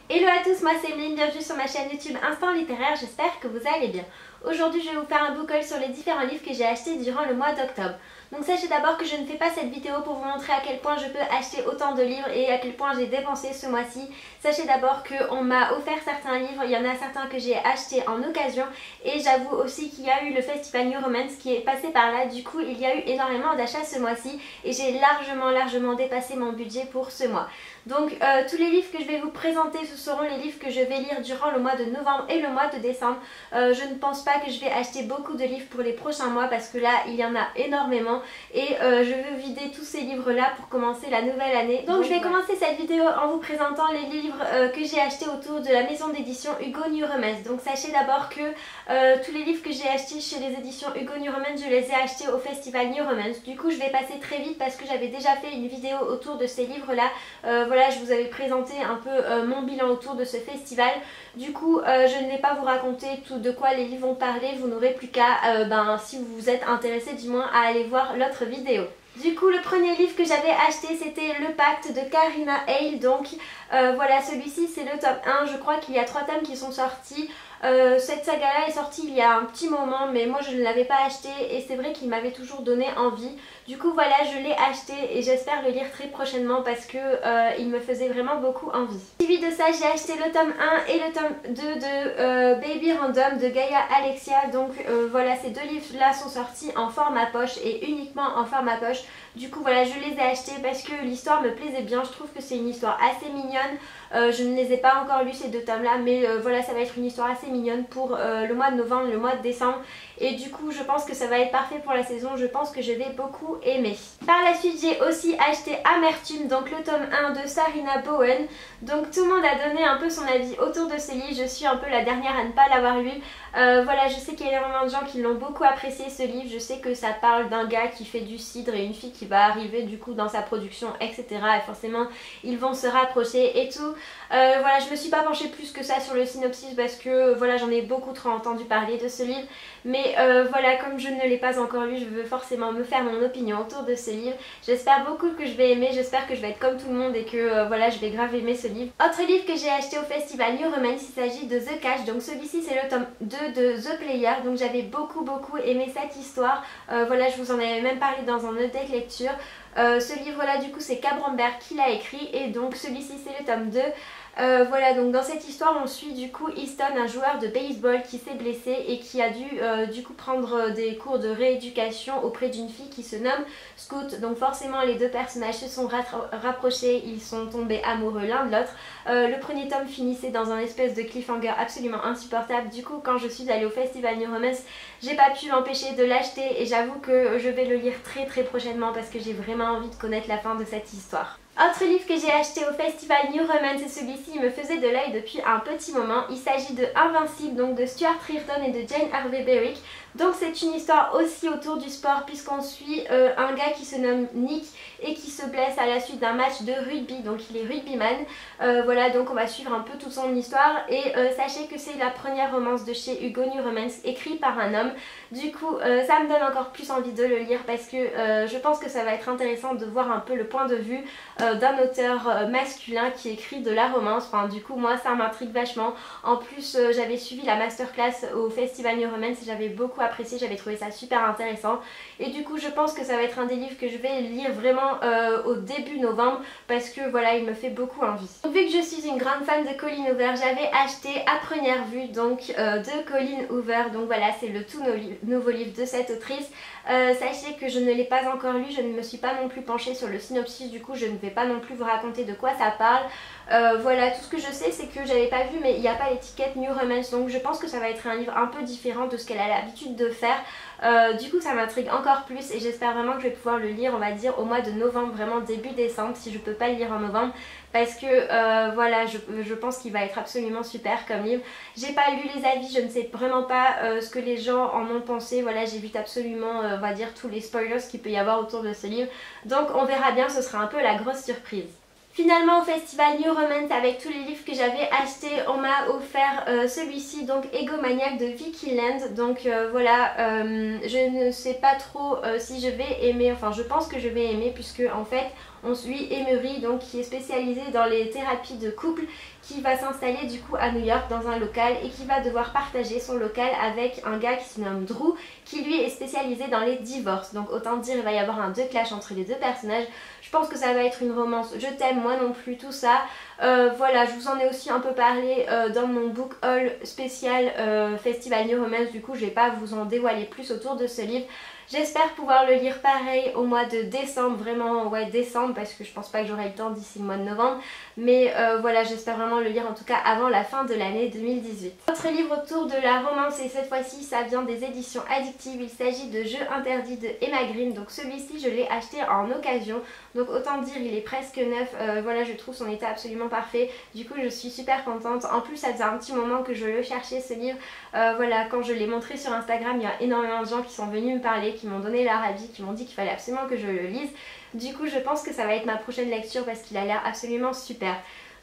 Hello à tous, moi c'est Emeline, bienvenue sur ma chaîne YouTube Instant Littéraire, j'espère que vous allez bien. Aujourd'hui je vais vous faire un book haul sur les différents livres que j'ai achetés durant le mois d'octobre. Donc sachez d'abord que je ne fais pas cette vidéo pour vous montrer à quel point je peux acheter autant de livres et à quel point j'ai dépensé ce mois-ci. Sachez d'abord qu'on m'a offert certains livres, il y en a certains que j'ai achetés en occasion et j'avoue aussi qu'il y a eu le festival New Romance qui est passé par là. Du coup il y a eu énormément d'achats ce mois-ci et j'ai largement dépassé mon budget pour ce mois. Donc tous les livres que je vais vous présenter, ce seront les livres que je vais lire durant le mois de novembre et le mois de décembre. Je ne pense pas que je vais acheter beaucoup de livres pour les prochains mois parce que là il y en a énormément et je veux vider tous ces livres là pour commencer la nouvelle année. Donc je vais commencer cette vidéo en vous présentant les livres que j'ai achetés autour de la maison d'édition Hugo New Romance. Donc sachez d'abord que tous les livres que j'ai achetés chez les éditions Hugo New Romance, je les ai achetés au festival New Romance. Du coup je vais passer très vite parce que j'avais déjà fait une vidéo autour de ces livres là. Voilà, je vous avais présenté un peu mon bilan autour de ce festival. Du coup je ne vais pas vous raconter tout de quoi les livres vont parler. Vous n'aurez plus qu'à, si vous vous êtes intéressé du moins, à aller voir l'autre vidéo. Du coup le premier livre que j'avais acheté c'était Le Pacte de Karina Hale. Donc voilà, celui-ci c'est le tome 1, je crois qu'il y a 3 tomes qui sont sortis. Cette saga là est sortie il y a un petit moment mais moi je ne l'avais pas acheté et c'est vrai qu'il m'avait toujours donné envie. Du coup voilà, je l'ai acheté et j'espère le lire très prochainement parce que il me faisait vraiment beaucoup envie. Suivi de ça j'ai acheté le tome 1 et le tome 2 de Baby Random de Gaia Alexia. Donc voilà, ces deux livres là sont sortis en format poche et uniquement en format poche. Du coup voilà, je les ai achetés parce que l'histoire me plaisait bien. Je trouve que c'est une histoire assez mignonne. Je ne les ai pas encore lus ces deux tomes là mais voilà, ça va être une histoire assez mignonne pour le mois de novembre, le mois de décembre. Et du coup je pense que ça va être parfait pour la saison, je pense que je vais beaucoup aimer. Par la suite j'ai aussi acheté Amertume, donc le tome 1 de Sarina Bowen. Donc tout le monde a donné un peu son avis autour de ce livre, je suis un peu la dernière à ne pas l'avoir lu. Voilà, je sais qu'il y a énormément de gens qui l'ont beaucoup apprécié ce livre. Je sais que ça parle d'un gars qui fait du cidre et une fille qui va arriver du coup dans sa production, etc. Et forcément ils vont se rapprocher et tout. Voilà, je me suis pas penchée plus que ça sur le synopsis parce que voilà, j'en ai beaucoup trop entendu parler de ce livre. Mais voilà, comme je ne l'ai pas encore lu, je veux forcément me faire mon opinion autour de ce livre. J'espère beaucoup que je vais aimer, j'espère que je vais être comme tout le monde et que voilà, je vais grave aimer ce livre. Autre livre que j'ai acheté au festival New Romance, il s'agit de The Cache. Donc celui-ci c'est le tome 2 de The Player. Donc j'avais beaucoup aimé cette histoire. Voilà, je vous en avais même parlé dans un deck lecture. Ce livre là du coup c'est Cabrambert qui l'a écrit et donc celui-ci c'est le tome 2. Voilà, donc dans cette histoire on suit du coup Easton, un joueur de baseball qui s'est blessé et qui a dû du coup prendre des cours de rééducation auprès d'une fille qui se nomme Scout. Donc forcément les deux personnages se sont rapprochés, ils sont tombés amoureux l'un de l'autre. Le premier tome finissait dans un espèce de cliffhanger absolument insupportable. Du coup quand je suis allée au festival New Romance, j'ai pas pu m'empêcher de l'acheter et j'avoue que je vais le lire très prochainement parce que j'ai vraiment envie de connaître la fin de cette histoire. Autre livre que j'ai acheté au festival New Romance et celui-ci il me faisait de l'œil depuis un petit moment. Il s'agit de Invincible, donc de Stuart Reardon et de Jane Harvey Berwick. Donc c'est une histoire aussi autour du sport puisqu'on suit un gars qui se nomme Nick et qui se blesse à la suite d'un match de rugby, donc il est rugbyman. Voilà, donc on va suivre un peu toute son histoire et sachez que c'est la première romance de chez Hugo New Romance écrite par un homme. Du coup ça me donne encore plus envie de le lire parce que je pense que ça va être intéressant de voir un peu le point de vue d'un auteur masculin qui écrit de la romance. Enfin du coup moi ça m'intrigue vachement. En plus j'avais suivi la masterclass au festival New Romance et j'avais beaucoup apprécié, j'avais trouvé ça super intéressant et du coup je pense que ça va être un des livres que je vais lire vraiment au début novembre parce que voilà, il me fait beaucoup envie. Donc, vu que je suis une grande fan de Colleen Hoover, j'avais acheté À Première Vue donc de Colleen Hoover. Donc voilà, c'est le tout nouveau livre de cette autrice. Sachez que je ne l'ai pas encore lu, je ne me suis pas non plus penchée sur le synopsis, du coup je ne vais pas non plus vous raconter de quoi ça parle. Voilà, tout ce que je sais c'est que j'avais pas vu mais il n'y a pas l'étiquette New Romance, donc je pense que ça va être un livre un peu différent de ce qu'elle a l'habitude de faire. Du coup ça m'intrigue encore plus et j'espère vraiment que je vais pouvoir le lire, on va dire au mois de novembre, vraiment début décembre si je peux pas le lire en novembre parce que voilà, je pense qu'il va être absolument super comme livre. J'ai pas lu les avis, je ne sais vraiment pas ce que les gens en ont pensé. Voilà, j'évite absolument on va dire tous les spoilers qu'il peut y avoir autour de ce livre, donc on verra bien, ce sera un peu la grosse surprise. Finalement au festival New Romance, avec tous les livres que j'avais achetés, on m'a offert celui-ci, donc Egomaniac de Vicky Land. Donc voilà, je ne sais pas trop si je vais aimer, enfin je pense que je vais aimer puisque en fait On suit Emery, donc qui est spécialisée dans les thérapies de couple, qui va s'installer du coup à New York dans un local et qui va devoir partager son local avec un gars qui se nomme Drew, qui lui est spécialisé dans les divorces. Donc autant dire il va y avoir un clash entre les deux personnages. Je pense que ça va être une romance je t'aime, moi non plus, tout ça. Voilà, je vous en ai aussi un peu parlé dans mon book haul spécial Festival New Romance. Du coup je vais pas vous en dévoiler plus autour de ce livre. J'espère pouvoir le lire pareil au mois de décembre, vraiment ouais décembre, parce que je pense pas que j'aurai le temps d'ici le mois de novembre. Mais voilà, j'espère vraiment le lire en tout cas avant la fin de l'année 2018. Autre livre autour de la romance, et cette fois-ci ça vient des éditions Addictive. Il s'agit de Jeux interdits de Emma Green. Donc celui-ci je l'ai acheté en occasion, donc autant dire il est presque neuf. Voilà, je trouve son état absolument parfait. Du coup je suis super contente. En plus ça faisait un petit moment que je le cherchais ce livre. Voilà, quand je l'ai montré sur Instagram, il y a énormément de gens qui sont venus me parler, qui m'ont donné leur avis, qui m'ont dit qu'il fallait absolument que je le lise. Du coup je pense que ça va être ma prochaine lecture parce qu'il a l'air absolument super.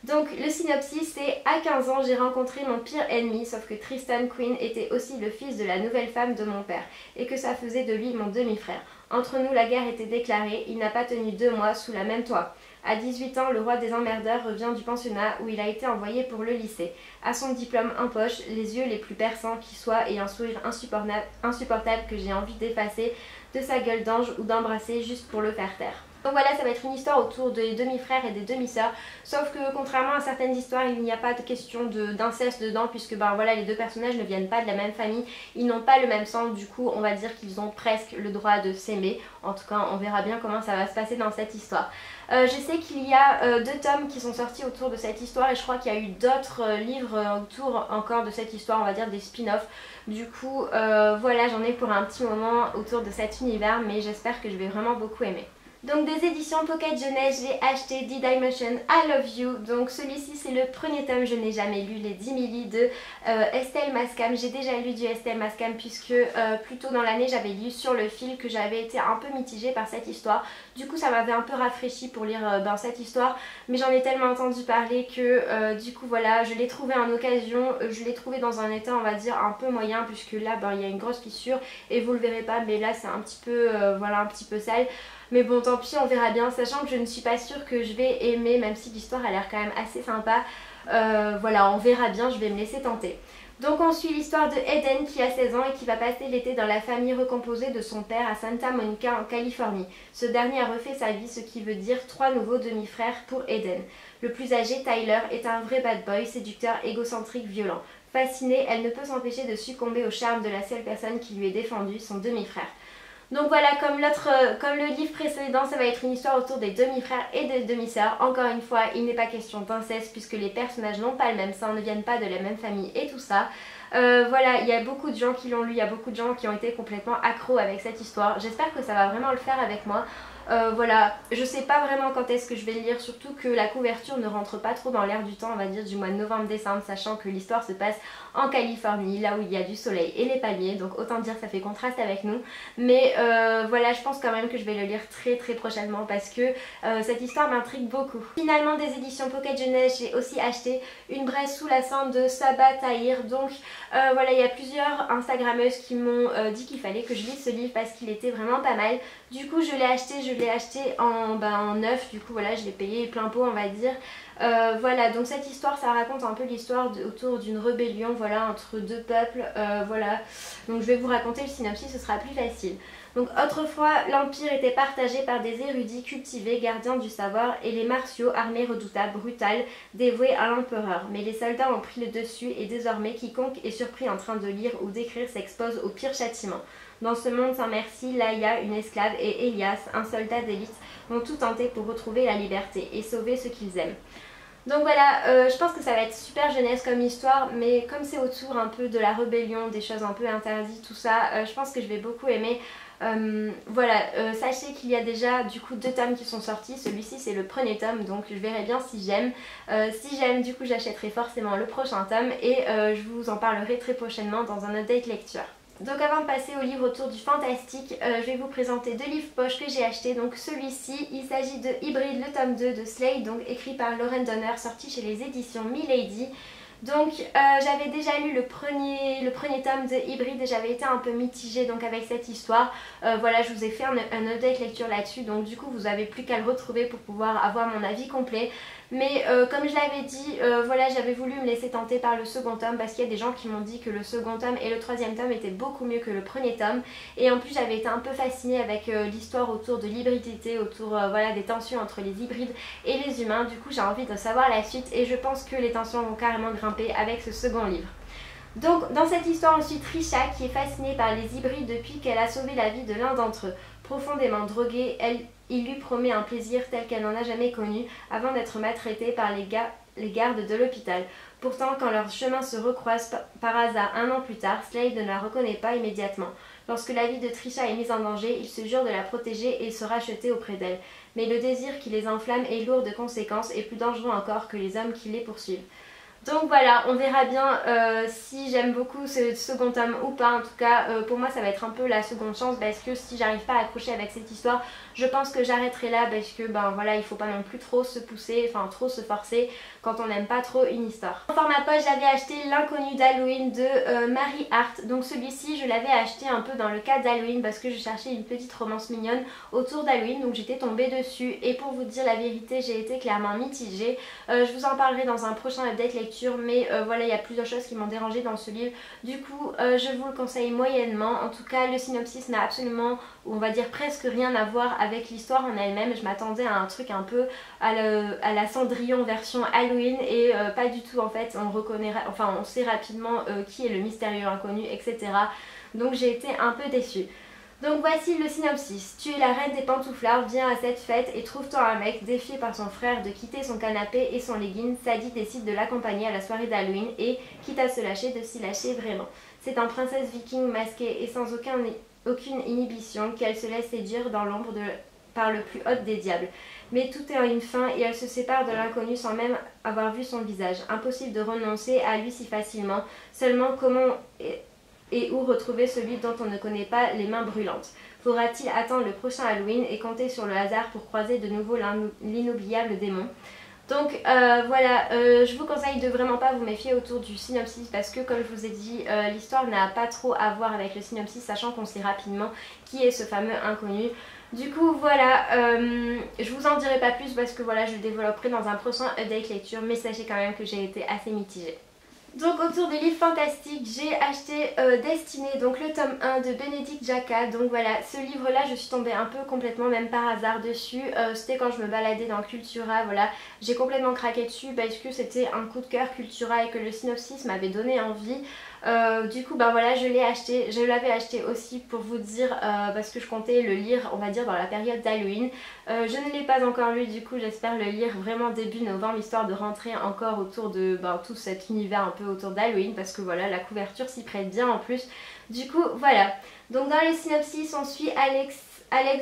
Donc le synopsis c'est: à 15 ans j'ai rencontré mon pire ennemi, sauf que Tristan Quinn était aussi le fils de la nouvelle femme de mon père et que ça faisait de lui mon demi-frère. Entre nous la guerre était déclarée, il n'a pas tenu 2 mois sous la même toit. À 18 ans, le roi des emmerdeurs revient du pensionnat où il a été envoyé pour le lycée. À son diplôme en poche, les yeux les plus perçants qui soient et un sourire insupportable que j'ai envie d'effacer de sa gueule d'ange ou d'embrasser juste pour le faire taire. Donc voilà, ça va être une histoire autour des demi-frères et des demi-sœurs, sauf que contrairement à certaines histoires, il n'y a pas de question d'inceste dedans, puisque ben voilà, les deux personnages ne viennent pas de la même famille, ils n'ont pas le même sang, du coup on va dire qu'ils ont presque le droit de s'aimer. En tout cas on verra bien comment ça va se passer dans cette histoire. Je sais qu'il y a 2 tomes qui sont sortis autour de cette histoire, et je crois qu'il y a eu d'autres livres autour encore de cette histoire, on va dire des spin-offs. Du coup voilà, j'en ai pour un petit moment autour de cet univers, mais j'espère que je vais vraiment beaucoup aimer. Donc des éditions Pocket Jeunesse, j'ai acheté D-Dimension I Love You. Donc celui-ci c'est le premier tome, je n'ai jamais lu les 10 millis de Estelle Mascam. J'ai déjà lu du Estelle Mascam puisque plus tôt dans l'année j'avais lu Sur le fil, que j'avais été un peu mitigée par cette histoire. Du coup ça m'avait un peu rafraîchi pour lire cette histoire, mais j'en ai tellement entendu parler que du coup voilà, je l'ai trouvé en occasion. Je l'ai trouvé dans un état on va dire un peu moyen, puisque là il y a une grosse fissure et vous le verrez pas, mais là c'est un petit peu voilà, un petit peu sale. Mais bon tant pis, on verra bien, sachant que je ne suis pas sûre que je vais aimer, même si l'histoire a l'air quand même assez sympa. Voilà, on verra bien, je vais me laisser tenter. Donc on suit l'histoire de Eden qui a 16 ans et qui va passer l'été dans la famille recomposée de son père à Santa Monica en Californie. Ce dernier a refait sa vie, ce qui veut dire 3 nouveaux demi-frères pour Eden. Le plus âgé, Tyler, est un vrai bad boy, séducteur, égocentrique, violent. Fascinée, elle ne peut s'empêcher de succomber au charme de la seule personne qui lui est défendue, son demi-frère. Donc voilà, comme le livre précédent, ça va être une histoire autour des demi-frères et des demi-sœurs. Encore une fois, il n'est pas question d'inceste puisque les personnages n'ont pas le même sang, ne viennent pas de la même famille et tout ça. Voilà, il y a beaucoup de gens qui l'ont lu, il y a beaucoup de gens qui ont été complètement accros avec cette histoire. J'espère que ça va vraiment le faire avec moi. Voilà, je sais pas vraiment quand est-ce que je vais le lire, surtout que la couverture ne rentre pas trop dans l'air du temps, on va dire du mois de novembre-décembre, sachant que l'histoire se passe en Californie, là où il y a du soleil et les palmiers, donc autant dire que ça fait contraste avec nous. Mais voilà, je pense quand même que je vais le lire très prochainement parce que cette histoire m'intrigue beaucoup. Finalement, des éditions Pocket Jeunesse, j'ai aussi acheté Une braise sous la cendre de Saba Tahir. Donc voilà, il y a plusieurs Instagrammeuses qui m'ont dit qu'il fallait que je lise ce livre parce qu'il était vraiment pas mal. Du coup je l'ai acheté en neuf, du coup voilà, je l'ai payé plein pot on va dire. Voilà, donc cette histoire ça raconte un peu l'histoire autour d'une rébellion, voilà, entre 2 peuples, voilà. Donc je vais vous raconter le synopsis, ce sera plus facile. Donc autrefois, l'Empire était partagé par des érudits cultivés, gardiens du savoir, et les martiaux, armés redoutables, brutales, dévoués à l'empereur. Mais les soldats ont pris le dessus et désormais quiconque est surpris en train de lire ou d'écrire s'expose au pire châtiment. Dans ce monde sans merci, Laïa, une esclave, et Elias, un soldat d'élite, vont tout tenter pour retrouver la liberté et sauver ceux qu'ils aiment. Donc voilà, je pense que ça va être super jeunesse comme histoire, mais comme c'est autour un peu de la rébellion, des choses un peu interdites, tout ça, je pense que je vais beaucoup aimer. Voilà, sachez qu'il y a déjà du coup 2 tomes qui sont sortis, celui-ci c'est le premier tome, donc je verrai bien si j'aime. Si j'aime, du coup j'achèterai forcément le prochain tome et je vous en parlerai très prochainement dans un update lecture. Donc avant de passer au livre autour du fantastique, je vais vous présenter 2 livres poche que j'ai achetés. Donc celui-ci, il s'agit de Hybride, le tome 2 de Slade, donc écrit par Lauren Donner, sorti chez les éditions Milady. Donc j'avais déjà lu le premier tome de Hybride et j'avais été un peu mitigée donc avec cette histoire. Voilà, je vous ai fait un update lecture là-dessus, donc du coup vous n'avez plus qu'à le retrouver pour pouvoir avoir mon avis complet. Mais comme je l'avais dit, voilà, j'avais voulu me laisser tenter par le second tome parce qu'il y a des gens qui m'ont dit que le second tome et le troisième tome étaient beaucoup mieux que le premier tome. Et en plus j'avais été un peu fascinée avec l'histoire autour de l'hybridité, autour voilà, des tensions entre les hybrides et les humains. Du coup j'ai envie de savoir la suite et je pense que les tensions vont carrément grimper avec ce second livre. Donc dans cette histoire on suit Trisha qui est fascinée par les hybrides depuis qu'elle a sauvé la vie de l'un d'entre eux. Profondément droguée, il lui promet un plaisir tel qu'elle n'en a jamais connu avant d'être maltraitée par les gardes de l'hôpital. Pourtant, quand leurs chemins se recroisent par hasard un an plus tard, Slade ne la reconnaît pas immédiatement. Lorsque la vie de Trisha est mise en danger, il se jure de la protéger et se racheter auprès d'elle. Mais le désir qui les enflamme est lourd de conséquences et plus dangereux encore que les hommes qui les poursuivent. Donc voilà, on verra bien si j'aime beaucoup ce second tome ou pas. En tout cas, pour moi ça va être un peu la seconde chance parce que si j'arrive pas à accrocher avec cette histoire, je pense que j'arrêterai là parce que ben voilà, il faut pas non plus trop se pousser, enfin trop se forcer quand on n'aime pas trop une histoire. En format poche, j'avais acheté L'inconnu d'Halloween de Marie Hart. Donc celui-ci, je l'avais acheté un peu dans le cadre d'Halloween parce que je cherchais une petite romance mignonne autour d'Halloween. Donc j'étais tombée dessus et pour vous dire la vérité, j'ai été clairement mitigée. Je vous en parlerai dans un prochain update lecture. Mais voilà, il y a plusieurs choses qui m'ont dérangée dans ce livre. Du coup, je vous le conseille moyennement. En tout cas, le synopsis n'a absolument, on va dire presque rien à voir avec l'histoire en elle-même. Je m'attendais à un truc un peu à la Cendrillon version Halloween et pas du tout en fait. On sait rapidement qui est le mystérieux inconnu, etc. Donc j'ai été un peu déçue. Donc voici le synopsis. Tu es la reine des pantouflards, viens à cette fête et trouve-toi un mec défié par son frère de quitter son canapé et son legging. Sadie décide de l'accompagner à la soirée d'Halloween et, quitte à se lâcher, de s'y lâcher vraiment. C'est en princesse viking masquée et sans aucune inhibition qu'elle se laisse séduire dans l'ombre par le plus haut des diables. Mais tout est en une fin et elle se sépare de l'inconnu sans même avoir vu son visage. Impossible de renoncer à lui si facilement. Seulement comment et où retrouver celui dont on ne connaît pas les mains brûlantes? Faudra-t-il attendre le prochain Halloween et compter sur le hasard pour croiser de nouveau l'inoubliable démon? Donc voilà, je vous conseille de vraiment pas vous méfier autour du synopsis parce que comme je vous ai dit, l'histoire n'a pas trop à voir avec le synopsis, sachant qu'on sait rapidement qui est ce fameux inconnu. Du coup voilà, je vous en dirai pas plus parce que voilà, je le développerai dans un prochain update lecture, mais sachez quand même que j'ai été assez mitigée. Donc autour des livres fantastiques, j'ai acheté Destinée, donc le tome 1 de Bénédicte Jacquat. Donc voilà, ce livre là je suis tombée un peu complètement même par hasard dessus. C'était quand je me baladais dans Cultura, voilà, j'ai complètement craqué dessus parce que c'était un coup de cœur Cultura et que le synopsis m'avait donné envie. Du coup ben voilà, je l'ai acheté, je l'avais acheté aussi pour vous dire parce que je comptais le lire on va dire dans la période d'Halloween. Je ne l'ai pas encore lu, du coup j'espère le lire vraiment début novembre histoire de rentrer encore autour de tout cet univers un peu autour d'Halloween parce que voilà, la couverture s'y prête bien en plus. Du coup voilà, donc dans le synopsis on suit Alex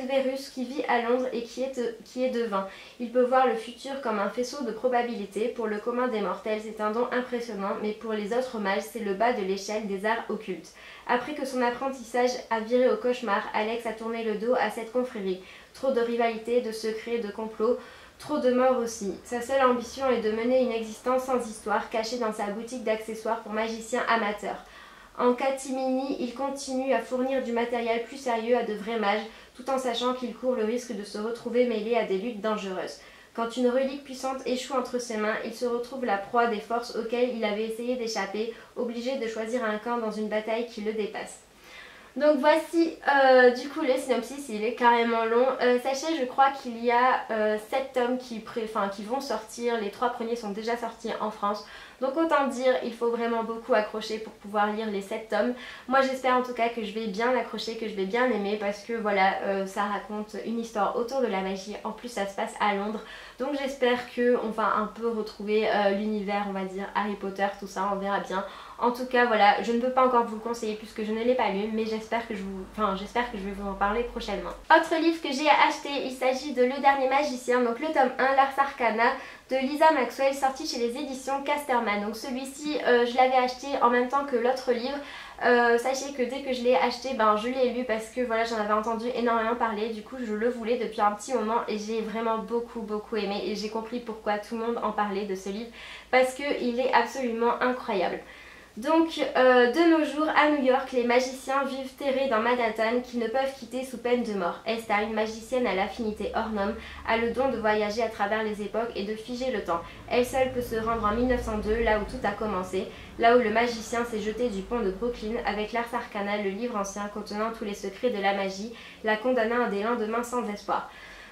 Verus qui vit à Londres et qui est devin. Il peut voir le futur comme un faisceau de probabilités. Pour le commun des mortels c'est un don impressionnant, mais pour les autres mages c'est le bas de l'échelle des arts occultes. Après que son apprentissage a viré au cauchemar, Alex a tourné le dos à cette confrérie. Trop de rivalités, de secrets, de complots, trop de morts aussi. Sa seule ambition est de mener une existence sans histoire, cachée dans sa boutique d'accessoires pour magiciens amateurs. En catimini, il continue à fournir du matériel plus sérieux à de vrais mages, tout en sachant qu'il court le risque de se retrouver mêlé à des luttes dangereuses. Quand une relique puissante échoue entre ses mains, il se retrouve la proie des forces auxquelles il avait essayé d'échapper, obligé de choisir un camp dans une bataille qui le dépasse. Donc voici du coup le synopsis, il est carrément long. Sachez, je crois qu'il y a 7 tomes qui vont sortir, les 3 premiers sont déjà sortis en France. Donc autant dire, il faut vraiment beaucoup accrocher pour pouvoir lire les 7 tomes. Moi j'espère en tout cas que je vais bien accrocher, que je vais bien aimer parce que voilà, ça raconte une histoire autour de la magie. En plus ça se passe à Londres. Donc j'espère qu'on va un peu retrouver l'univers, on va dire Harry Potter, tout ça, on verra bien. En tout cas voilà, je ne peux pas encore vous le conseiller puisque je ne l'ai pas lu, mais j'espère que je vais vous en parler prochainement. Autre livre que j'ai acheté, il s'agit de Le Dernier Magicien, donc le tome 1, L'Ars Arcana de Lisa Maxwell sorti chez les éditions Casterman. Donc celui-ci je l'avais acheté en même temps que l'autre livre. Sachez que dès que je l'ai acheté, je l'ai lu parce que voilà, j'en avais entendu énormément parler. Du coup je le voulais depuis un petit moment et j'ai vraiment beaucoup aimé et j'ai compris pourquoi tout le monde en parlait de ce livre parce qu'il est absolument incroyable. Donc de nos jours à New York, les magiciens vivent terrés dans Manhattan qu'ils ne peuvent quitter sous peine de mort. Esther, une magicienne à l'affinité hors norme, a le don de voyager à travers les époques et de figer le temps. Elle seule peut se rendre en 1902, là où tout a commencé, là où le magicien s'est jeté du pont de Brooklyn avec l'Ars Arcana, le livre ancien contenant tous les secrets de la magie, la condamnant à des lendemains sans espoir.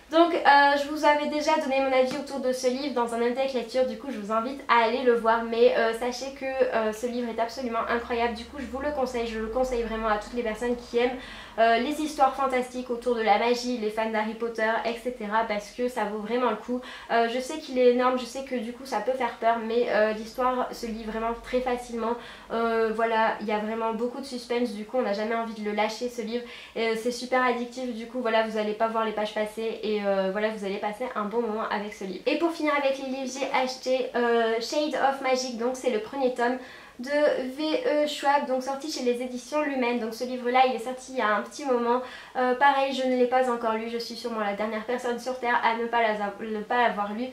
Donc je vous avais déjà donné mon avis autour de ce livre dans un index lecture, du coup je vous invite à aller le voir, mais sachez que ce livre est absolument incroyable, du coup je vous le conseille, je le conseille vraiment à toutes les personnes qui aiment les histoires fantastiques autour de la magie, les fans d'Harry Potter, etc. parce que ça vaut vraiment le coup. Je sais qu'il est énorme, je sais que du coup ça peut faire peur, mais l'histoire se lit vraiment très facilement. Voilà, il y a vraiment beaucoup de suspense, du coup on n'a jamais envie de le lâcher ce livre. C'est super addictif, du coup voilà, vous n'allez pas voir les pages passer et voilà, vous allez passer un bon moment avec ce livre. Et pour finir avec les livres, j'ai acheté Shade of Magic, donc c'est le premier tome de V.E. Schwab, donc sorti chez les éditions Lumen. Donc ce livre là il est sorti il y a un petit moment, pareil je ne l'ai pas encore lu, je suis sûrement la dernière personne sur terre à ne pas l'avoir lu.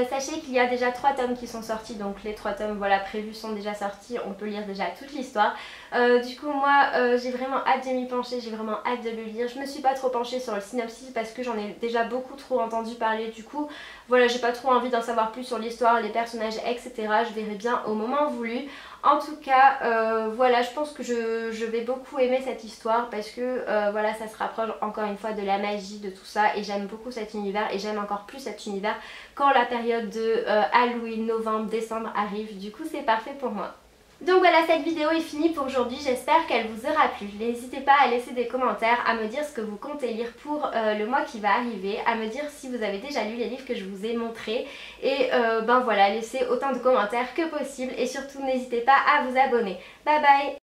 Sachez qu'il y a déjà 3 tomes qui sont sortis, donc les 3 tomes voilà prévus sont déjà sortis, on peut lire déjà toute l'histoire. Du coup moi j'ai vraiment hâte de m'y pencher, j'ai vraiment hâte de le lire. Je me suis pas trop penchée sur le synopsis parce que j'en ai déjà beaucoup trop entendu parler, du coup voilà, j'ai pas trop envie d'en savoir plus sur l'histoire, les personnages, etc. Je verrai bien au moment voulu. En tout cas, voilà, je pense que je vais beaucoup aimer cette histoire parce que voilà, ça se rapproche encore une fois de la magie, de tout ça, et j'aime beaucoup cet univers et j'aime encore plus cet univers quand la période de Halloween, novembre, décembre arrive. Du coup, c'est parfait pour moi. Donc voilà, cette vidéo est finie pour aujourd'hui, j'espère qu'elle vous aura plu. N'hésitez pas à laisser des commentaires, à me dire ce que vous comptez lire pour le mois qui va arriver, à me dire si vous avez déjà lu les livres que je vous ai montrés. Et voilà, laissez autant de commentaires que possible et surtout n'hésitez pas à vous abonner. Bye bye!